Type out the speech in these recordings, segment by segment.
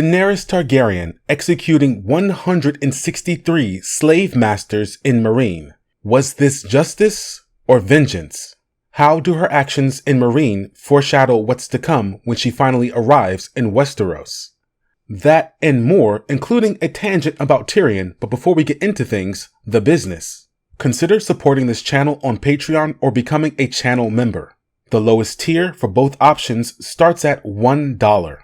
Daenerys Targaryen executing 163 slave masters in Meereen. Was this justice or vengeance? How do her actions in Meereen foreshadow what's to come when she finally arrives in Westeros? That and more, including a tangent about Tyrion, but before we get into things, the business. Consider supporting this channel on Patreon or becoming a channel member. The lowest tier for both options starts at $1.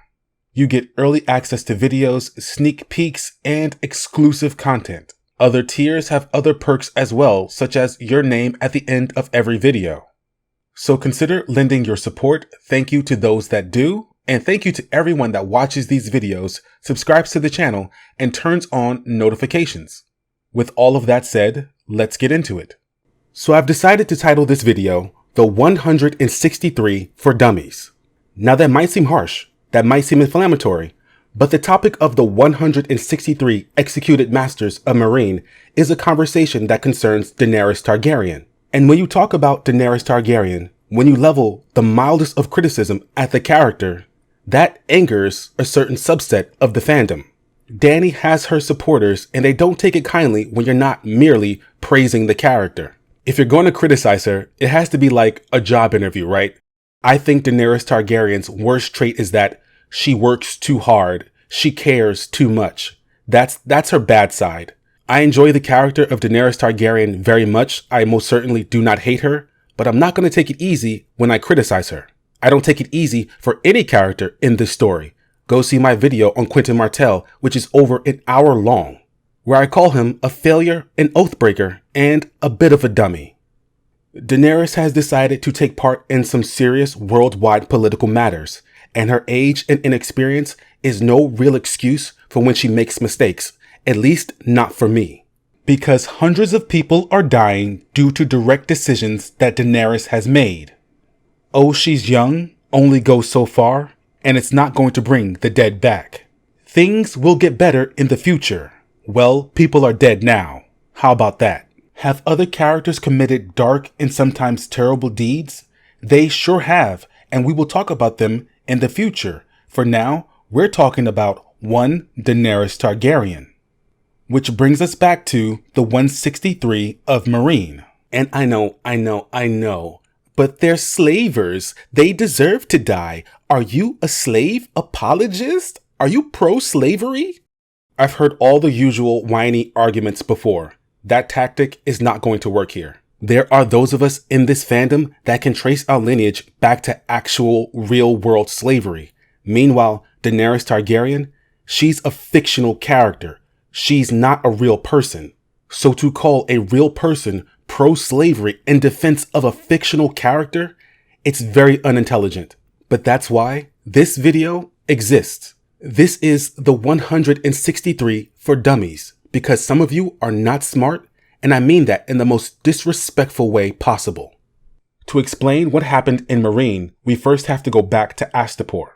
You get early access to videos, sneak peeks, and exclusive content. Other tiers have other perks as well, such as your name at the end of every video. So consider lending your support. Thank you to those that do, and thank you to everyone that watches these videos, subscribes to the channel, and turns on notifications. With all of that said, let's get into it. So I've decided to title this video, The 163 for Dummies. Now that might seem harsh. That might seem inflammatory, but the topic of the 163 executed masters of Meereen is a conversation that concerns Daenerys Targaryen. And when you talk about Daenerys Targaryen, when you level the mildest of criticism at the character, that angers a certain subset of the fandom. Dany has her supporters, and they don't take it kindly when you're not merely praising the character. If you're going to criticize her, it has to be like a job interview, right? I think Daenerys Targaryen's worst trait is that she works too hard. She cares too much. That's her bad side. I enjoy the character of Daenerys Targaryen very much. I most certainly do not hate her, but I'm not going to take it easy when I criticize her. I don't take it easy for any character in this story. Go see my video on Quentin Martell, which is over an hour long, where I call him a failure, an oathbreaker, and a bit of a dummy. Daenerys has decided to take part in some serious worldwide political matters, and her age and inexperience is no real excuse for when she makes mistakes, at least not for me. Because hundreds of people are dying due to direct decisions that Daenerys has made. Oh, she's young, only goes so far, and it's not going to bring the dead back. Things will get better in the future. Well, people are dead now. How about that? Have other characters committed dark and sometimes terrible deeds? They sure have, and we will talk about them in the future. For now, we're talking about one Daenerys Targaryen. Which brings us back to the 163 of Meereen. And I know, but they're slavers. They deserve to die. Are you a slave apologist? Are you pro-slavery? I've heard all the usual whiny arguments before. That tactic is not going to work here. There are those of us in this fandom that can trace our lineage back to actual real-world slavery. Meanwhile, Daenerys Targaryen, she's a fictional character. She's not a real person. So to call a real person pro-slavery in defense of a fictional character, it's very unintelligent. But that's why this video exists. This is the 163 for Dummies. Because some of you are not smart, and I mean that in the most disrespectful way possible. To explain what happened in Meereen, we first have to go back to Astapor.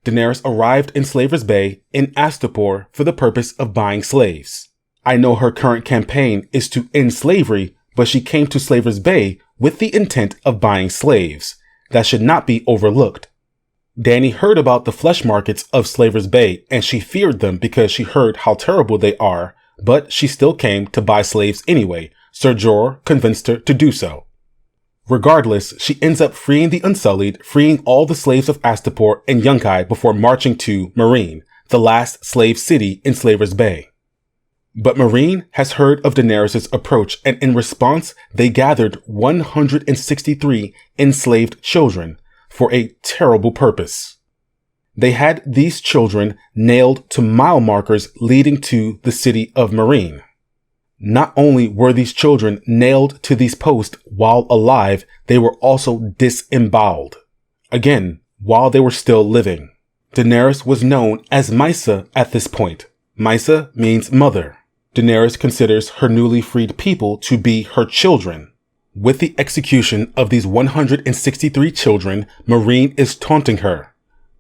Daenerys arrived in Slaver's Bay in Astapor for the purpose of buying slaves. I know her current campaign is to end slavery, but she came to Slaver's Bay with the intent of buying slaves. That should not be overlooked. Dany heard about the flesh markets of Slaver's Bay, and she feared them because she heard how terrible they are. But she still came to buy slaves anyway. Ser Jorah convinced her to do so. Regardless, she ends up freeing the Unsullied, freeing all the slaves of Astapor and Yunkai before marching to Meereen, the last slave city in Slaver's Bay. But Meereen has heard of Daenerys' approach, and in response, they gathered 163 enslaved children for a terrible purpose. They had these children nailed to mile markers leading to the city of Meereen. Not only were these children nailed to these posts while alive, they were also disemboweled. Again, while they were still living. Daenerys was known as Mysha at this point. Mysha means mother. Daenerys considers her newly freed people to be her children. With the execution of these 163 children, Meereen is taunting her.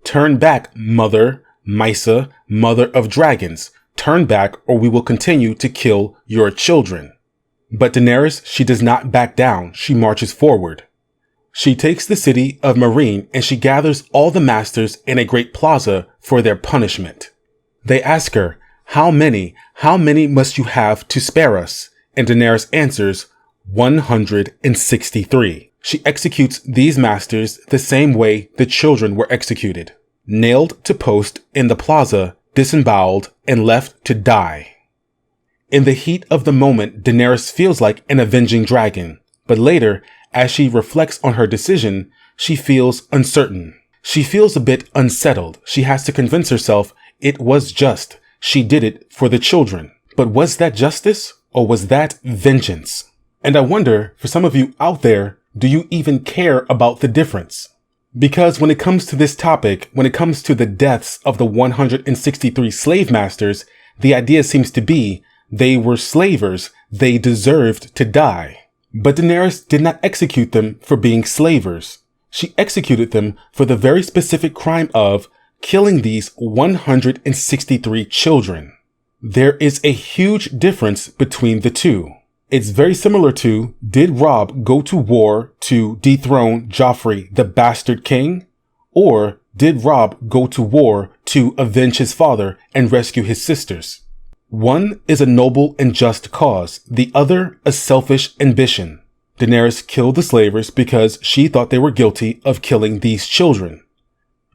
Turn back, mother, Mysha, mother of dragons. Turn back or we will continue to kill your children. But Daenerys, she does not back down. She marches forward. She takes the city of Meereen and she gathers all the masters in a great plaza for their punishment. They ask her, how many must you have to spare us? And Daenerys answers, 163. She executes these masters the same way the children were executed. Nailed to post in the plaza, disemboweled, and left to die. In the heat of the moment, Daenerys feels like an avenging dragon, but later, as she reflects on her decision, she feels uncertain. She feels a bit unsettled. She has to convince herself it was just. She did it for the children. But was that justice or was that vengeance? And I wonder, for some of you out there, do you even care about the difference? Because when it comes to this topic, when it comes to the deaths of the 163 slave masters, the idea seems to be they were slavers, they deserved to die. But Daenerys did not execute them for being slavers. She executed them for the very specific crime of killing these 163 children. There is a huge difference between the two. It's very similar to, did Robb go to war to dethrone Joffrey, the bastard king? Or did Robb go to war to avenge his father and rescue his sisters? One is a noble and just cause, the other a selfish ambition. Daenerys killed the slavers because she thought they were guilty of killing these children.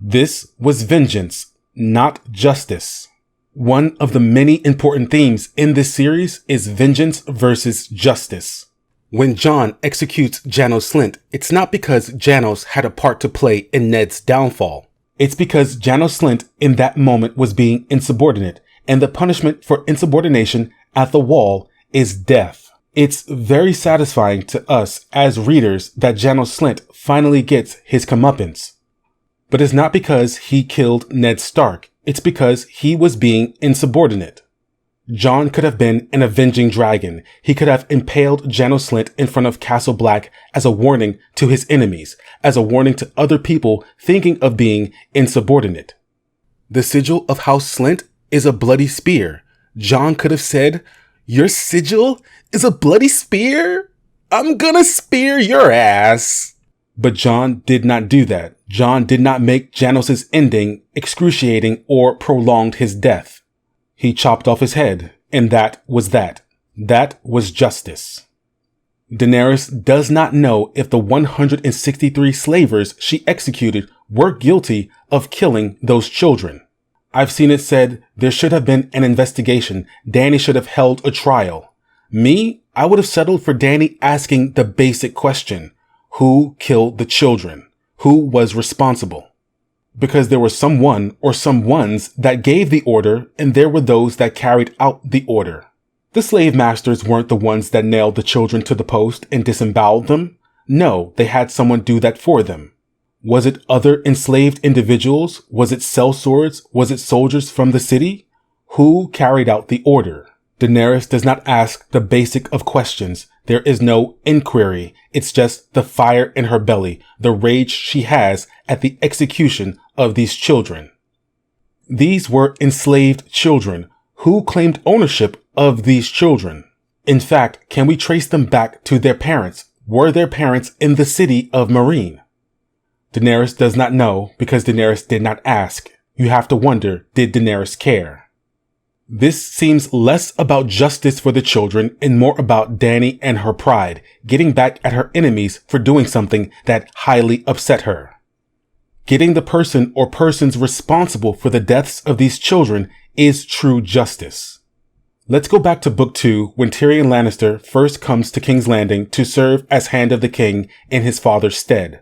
This was vengeance, not justice. One of the many important themes in this series is vengeance versus justice. When Jon executes Janos Slynt, it's not because Janos had a part to play in Ned's downfall. It's because Janos Slynt in that moment was being insubordinate, and the punishment for insubordination at the wall is death. It's very satisfying to us as readers that Janos Slynt finally gets his comeuppance. But it's not because he killed Ned Stark. It's because he was being insubordinate. Jon could have been an avenging dragon. He could have impaled Janos Slynt in front of Castle Black as a warning to his enemies, as a warning to other people thinking of being insubordinate. The sigil of House Slynt is a bloody spear. Jon could have said, "Your sigil is a bloody spear? I'm gonna spear your ass." But Jon did not do that. Jon did not make Janos' ending excruciating or prolonged his death. He chopped off his head, and that was that. That was justice. Daenerys does not know if the 163 slavers she executed were guilty of killing those children. I've seen it said there should have been an investigation. Dany should have held a trial. Me, I would have settled for Dany asking the basic question. Who killed the children? Who was responsible? Because there was someone or someones that gave the order, and there were those that carried out the order. The slave masters weren't the ones that nailed the children to the post and disemboweled them. No, they had someone do that for them. Was it other enslaved individuals? Was it sellswords? Was it soldiers from the city? Who carried out the order? Daenerys does not ask the basic of questions. There is no inquiry. It's just the fire in her belly, the rage she has at the execution of these children. These were enslaved children. Who claimed ownership of these children? In fact, can we trace them back to their parents? Were their parents in the city of Meereen? Daenerys does not know because Daenerys did not ask. You have to wonder, did Daenerys care? This seems less about justice for the children and more about Dany and her pride, getting back at her enemies for doing something that highly upset her. Getting the person or persons responsible for the deaths of these children is true justice. Let's go back to Book 2 when Tyrion Lannister first comes to King's Landing to serve as Hand of the King in his father's stead.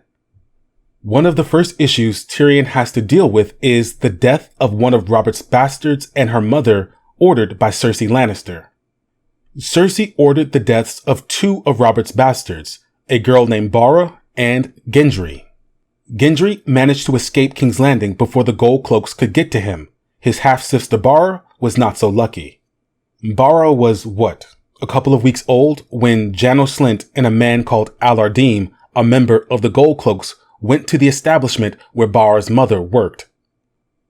One of the first issues Tyrion has to deal with is the death of one of Robert's bastards and her mother, ordered by Cersei Lannister. Cersei ordered the deaths of two of Robert's bastards, a girl named Barra and Gendry. Gendry managed to escape King's Landing before the Gold Cloaks could get to him. His half-sister Barra was not so lucky. Barra was, a couple of weeks old when Janos Slynt and a man called Alardim, a member of the Gold Cloaks, went to the establishment where Barra's mother worked.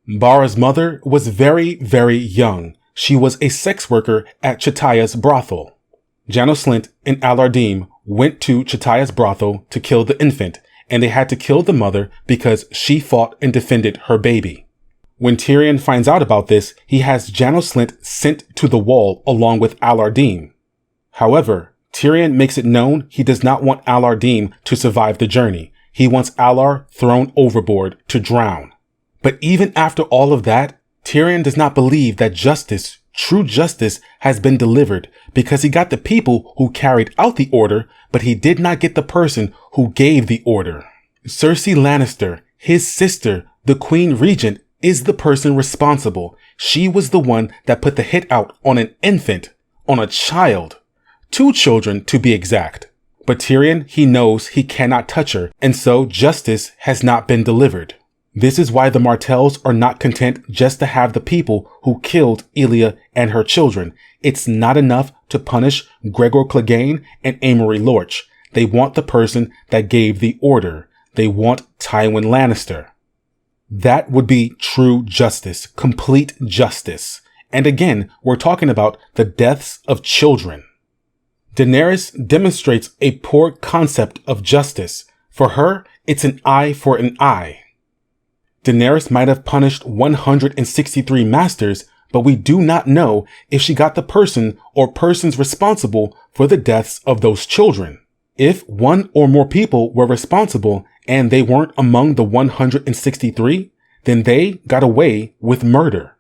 Barra's mother was very, very young. She was a sex worker at Chataya's brothel. Janos Slynt and Alardim went to Chataya's brothel to kill the infant, and they had to kill the mother because she fought and defended her baby. When Tyrion finds out about this, he has Janos Slynt sent to the wall along with Allardyne. However, Tyrion makes it known he does not want Allardyne to survive the journey. He wants Allar thrown overboard to drown. But even after all of that, Tyrion does not believe that justice, true justice, has been delivered because he got the people who carried out the order, but he did not get the person who gave the order. Cersei Lannister, his sister, the Queen Regent, is the person responsible. She was the one that put the hit out on an infant, on a child. 2 children to be exact. But Tyrion, he knows he cannot touch her, and so justice has not been delivered. This is why the Martells are not content just to have the people who killed Elia and her children. It's not enough to punish Gregor Clegane and Amory Lorch. They want the person that gave the order. They want Tywin Lannister. That would be true justice, complete justice. And again, we're talking about the deaths of children. Daenerys demonstrates a poor concept of justice. For her, it's an eye for an eye. Daenerys might have punished 163 masters, but we do not know if she got the person or persons responsible for the deaths of those children. If one or more people were responsible and they weren't among the 163, then they got away with murder.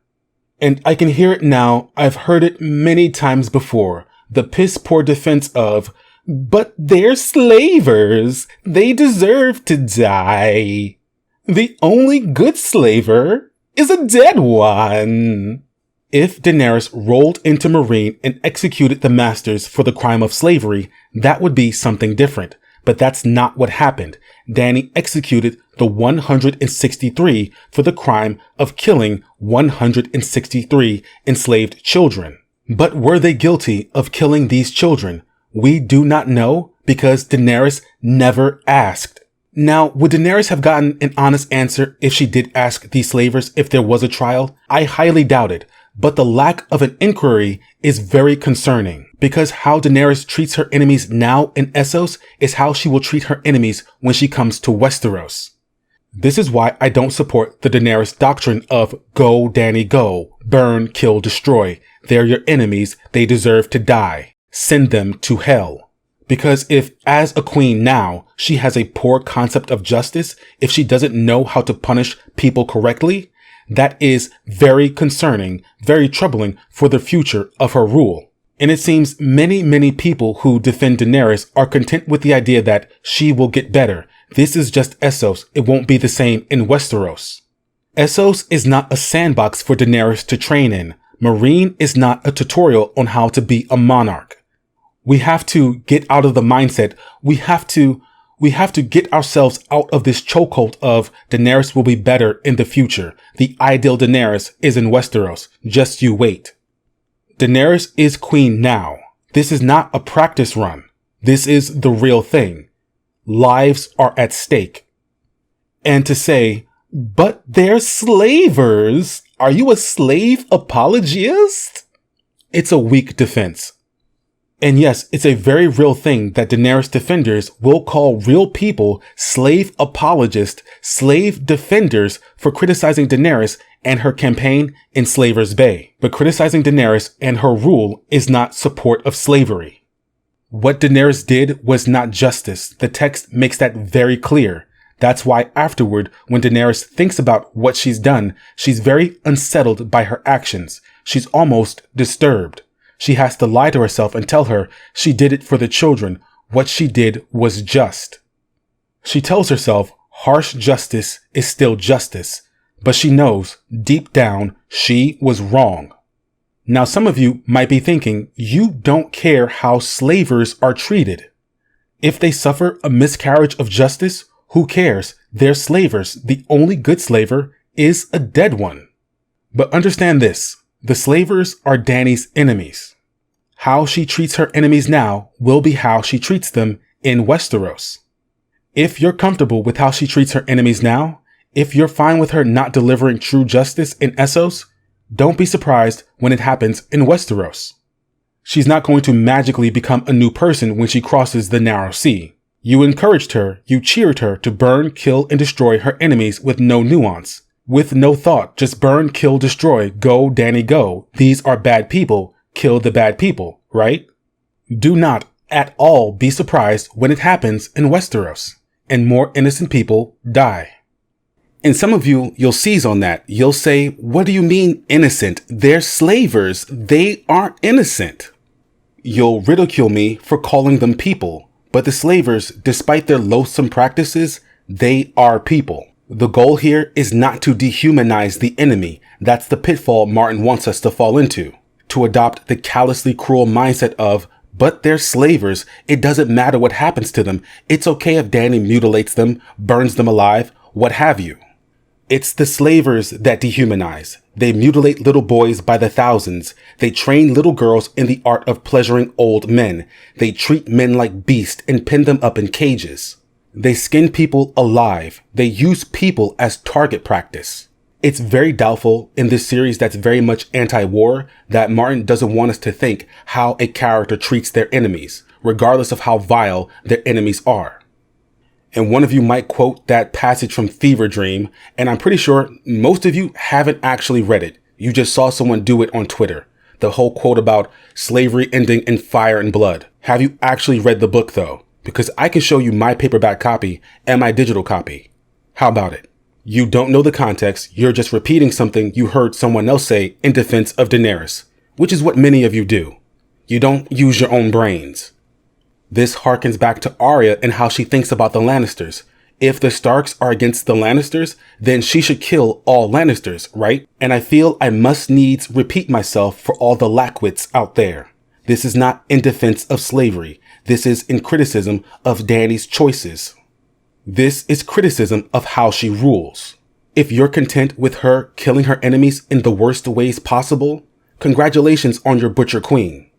And I can hear it now. I've heard it many times before. The piss poor defense of, but they're slavers. They deserve to die. The only good slaver is a dead one. If Daenerys rolled into Meereen and executed the masters for the crime of slavery, that would be something different. But that's not what happened. Dany executed the 163 for the crime of killing 163 enslaved children. But were they guilty of killing these children? We do not know because Daenerys never asked. Now, would Daenerys have gotten an honest answer if she did ask these slavers if there was a trial? I highly doubt it. But the lack of an inquiry is very concerning because how Daenerys treats her enemies now in Essos is how she will treat her enemies when she comes to Westeros. This is why I don't support the Daenerys doctrine of go, Dany, go, burn, kill, destroy. They're your enemies. They deserve to die. Send them to hell. Because if, as a queen now, she has a poor concept of justice, if she doesn't know how to punish people correctly, that is very concerning, very troubling for the future of her rule. And it seems many people who defend Daenerys are content with the idea that she will get better. This is just Essos. It won't be the same in Westeros. Essos is not a sandbox for Daenerys to train in. Meereen is not a tutorial on how to be a monarch. We have to get out of the mindset. We have to get ourselves out of this chokehold of Daenerys will be better in the future. The ideal Daenerys is in Westeros. Just you wait. Daenerys is queen now. This is not a practice run. This is the real thing. Lives are at stake. And to say, but they're slavers. Are you a slave apologist? It's a weak defense. And yes, it's a very real thing that Daenerys defenders will call real people slave apologists, slave defenders for criticizing Daenerys and her campaign in Slaver's Bay. But criticizing Daenerys and her rule is not support of slavery. What Daenerys did was not justice. The text makes that very clear. That's why afterward, when Daenerys thinks about what she's done, she's very unsettled by her actions. She's almost disturbed. She has to lie to herself and tell her she did it for the children. What she did was just. She tells herself harsh justice is still justice, but she knows deep down she was wrong. Now, some of you might be thinking you don't care how slavers are treated. If they suffer a miscarriage of justice, who cares? They're slavers. The only good slaver is a dead one. But understand this. The slavers are Dany's enemies. How she treats her enemies now will be how she treats them in Westeros. If you're comfortable with how she treats her enemies now, if you're fine with her not delivering true justice in Essos, don't be surprised when it happens in Westeros. She's not going to magically become a new person when she crosses the narrow sea. You encouraged her, you cheered her to burn, kill, and destroy her enemies with no nuance. With no thought, just burn, kill, destroy, go, Dany, go. These are bad people, kill the bad people, right? Do not at all be surprised when it happens in Westeros, and more innocent people die. And some of you'll seize on that. You'll say, what do you mean innocent? They're slavers. They aren't innocent. You'll ridicule me for calling them people, but the slavers, despite their loathsome practices, they are people. The goal here is not to dehumanize the enemy. That's the pitfall Martin wants us to fall into. To adopt the callously cruel mindset of, but they're slavers. It doesn't matter what happens to them. It's okay if Dany mutilates them, burns them alive, what have you. It's the slavers that dehumanize. They mutilate little boys by the thousands. They train little girls in the art of pleasuring old men. They treat men like beasts and pin them up in cages. They skin people alive. They use people as target practice. It's very doubtful in this series that's very much anti-war that Martin doesn't want us to think how a character treats their enemies, regardless of how vile their enemies are. And one of you might quote that passage from Fever Dream, and I'm pretty sure most of you haven't actually read it. You just saw someone do it on Twitter. The whole quote about slavery ending in fire and blood. Have you actually read the book though? Because I can show you my paperback copy and my digital copy. How about it? You don't know the context, you're just repeating something you heard someone else say in defense of Daenerys, which is what many of you do. You don't use your own brains. This harkens back to Arya and how she thinks about the Lannisters. If the Starks are against the Lannisters, then she should kill all Lannisters, right? And I feel I must needs repeat myself for all the lackwits out there. This is not in defense of slavery. This is in criticism of Dany's choices. This is criticism of how she rules. If you're content with her killing her enemies in the worst ways possible, congratulations on your butcher queen.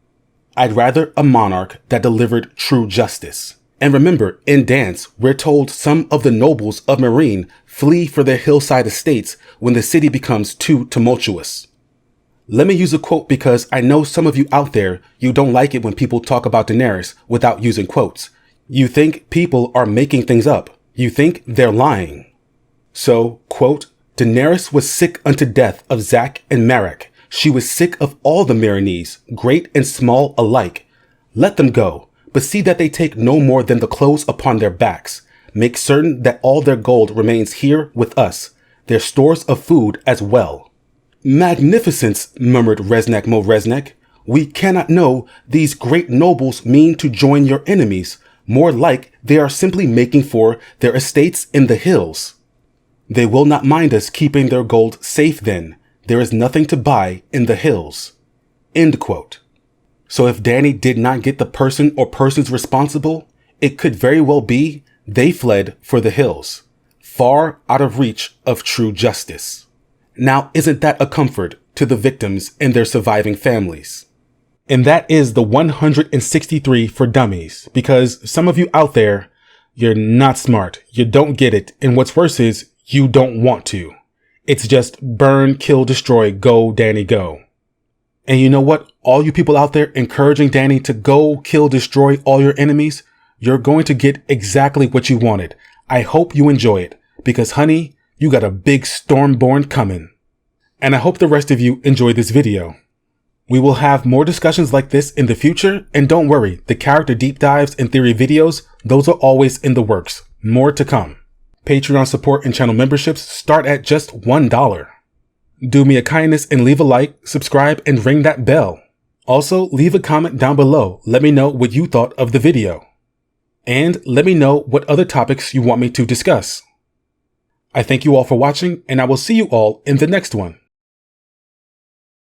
I'd rather a monarch that delivered true justice. And remember, in Dance, we're told some of the nobles of Meereen flee for their hillside estates when the city becomes too tumultuous. Let me use a quote because I know some of you out there, you don't like it when people talk about Daenerys without using quotes. You think people are making things up. You think they're lying. So, quote, Daenerys was sick unto death of Zack and Marek. She was sick of all the Meereenese, great and small alike. Let them go, but see that they take no more than the clothes upon their backs. Make certain that all their gold remains here with us, their stores of food as well. Magnificence, murmured Resnek Mo Resnek. We cannot know these great nobles mean to join your enemies. More like they are simply making for their estates in the hills. They will not mind us keeping their gold safe then. There is nothing to buy in the hills. End quote. So if Dany did not get the person or persons responsible, it could very well be they fled for the hills, far out of reach of true justice. Now, isn't that a comfort to the victims and their surviving families? And that is the 163 for Dummies, because some of you out there, you're not smart, you don't get it, and what's worse is you don't want to. It's just burn, kill, destroy, go, Dany, go. And you know what? All you people out there encouraging Dany to go, kill, destroy all your enemies, you're going to get exactly what you wanted. I hope you enjoy it, because honey, you got a big Stormborn coming. And I hope the rest of you enjoyed this video. We will have more discussions like this in the future, and don't worry, the character deep dives and theory videos, those are always in the works. More to come. Patreon support and channel memberships start at just $1. Do me a kindness and leave a like, subscribe, and ring that bell. Also, leave a comment down below. Let me know what you thought of the video. And let me know what other topics you want me to discuss. I thank you all for watching, and I will see you all in the next one.